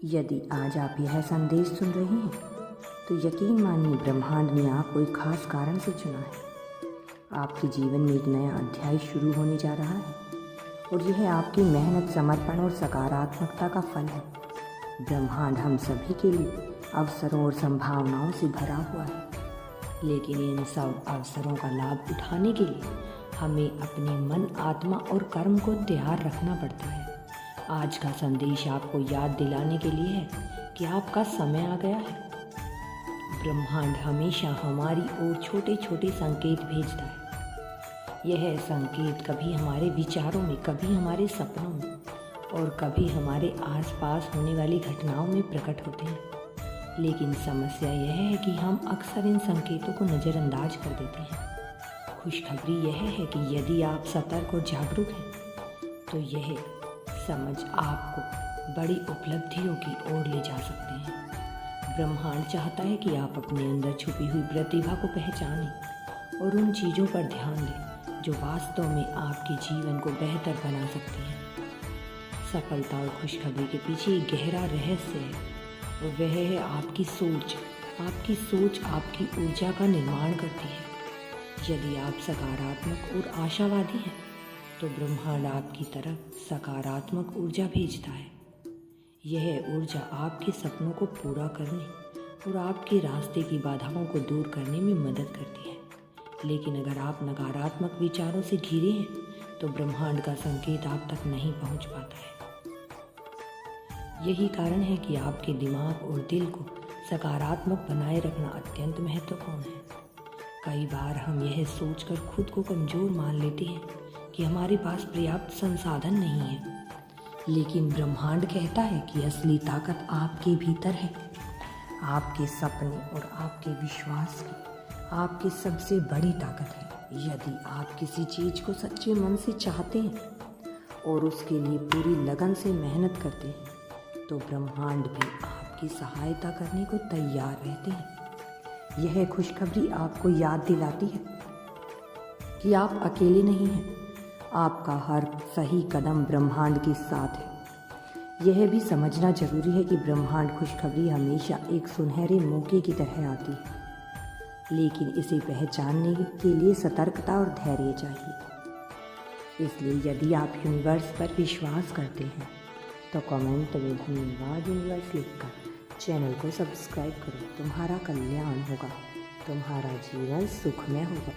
यदि आज आप यह संदेश सुन रहे हैं तो यकीन मानिए ब्रह्मांड ने आपको एक खास कारण से चुना है। आपके जीवन में एक नया अध्याय शुरू होने जा रहा है और यह आपकी मेहनत, समर्पण और सकारात्मकता का फल है। ब्रह्मांड हम सभी के लिए अवसरों और संभावनाओं से भरा हुआ है, लेकिन इन सब अवसरों का लाभ उठाने के लिए हमें अपने मन, आत्मा और कर्म को तैयार रखना पड़ता है। आज का संदेश आपको याद दिलाने के लिए है कि आपका समय आ गया है। ब्रह्मांड हमेशा हमारी ओर छोटे छोटे संकेत भेजता है। यह संकेत कभी हमारे विचारों में, कभी हमारे सपनों में और कभी हमारे आसपास होने वाली घटनाओं में प्रकट होते हैं। लेकिन समस्या यह है कि हम अक्सर इन संकेतों को नज़रअंदाज कर देते हैं। खुशखबरी यह है कि यदि आप सतर्क और जागरूक हैं तो यह समझ आपको बड़ी उपलब्धियों की ओर ले जा सकते हैं। ब्रह्मांड चाहता है कि आप अपने अंदर छुपी हुई प्रतिभा को पहचानें और उन चीज़ों पर ध्यान दें जो वास्तव में आपके जीवन को बेहतर बना सकती हैं। सफलता और खुशखबरी के पीछे एक गहरा रहस्य है और वह है आपकी सोच। आपकी सोच आपकी ऊर्जा का निर्माण करती है। यदि आप सकारात्मक और आशावादी हैं तो ब्रह्मांड आपकी तरफ सकारात्मक ऊर्जा भेजता है। यह ऊर्जा आपके सपनों को पूरा करने और आपके रास्ते की बाधाओं को दूर करने में मदद करती है। लेकिन अगर आप नकारात्मक विचारों से घिरे हैं तो ब्रह्मांड का संकेत आप तक नहीं पहुंच पाता है। यही कारण है कि आपके दिमाग और दिल को सकारात्मक बनाए रखना अत्यंत महत्वपूर्ण है। कई बार हम यह सोचकर खुद को कमज़ोर मान लेते हैं कि हमारे पास पर्याप्त संसाधन नहीं है, लेकिन ब्रह्मांड कहता है कि असली ताकत आपके भीतर है। आपके सपने और आपके विश्वास की आपकी सबसे बड़ी ताकत है। यदि आप किसी चीज़ को सच्चे मन से चाहते हैं और उसके लिए पूरी लगन से मेहनत करते हैं तो ब्रह्मांड भी आपकी सहायता करने को तैयार रहते हैं। यह खुशखबरी आपको याद दिलाती है कि आप अकेले नहीं हैं। आपका हर सही कदम ब्रह्मांड के साथ है। यह भी समझना जरूरी है कि ब्रह्मांड खुशखबरी हमेशा एक सुनहरे मौके की तरह आती है, लेकिन इसे पहचानने के लिए सतर्कता और धैर्य चाहिए। इसलिए यदि आप यूनिवर्स पर विश्वास करते हैं तो कमेंट में धन्यवाद यूनिवर्स लिखकर चैनल को सब्सक्राइब करो। तुम्हारा कल्याण होगा, तुम्हारा जीवन सुखमय होगा।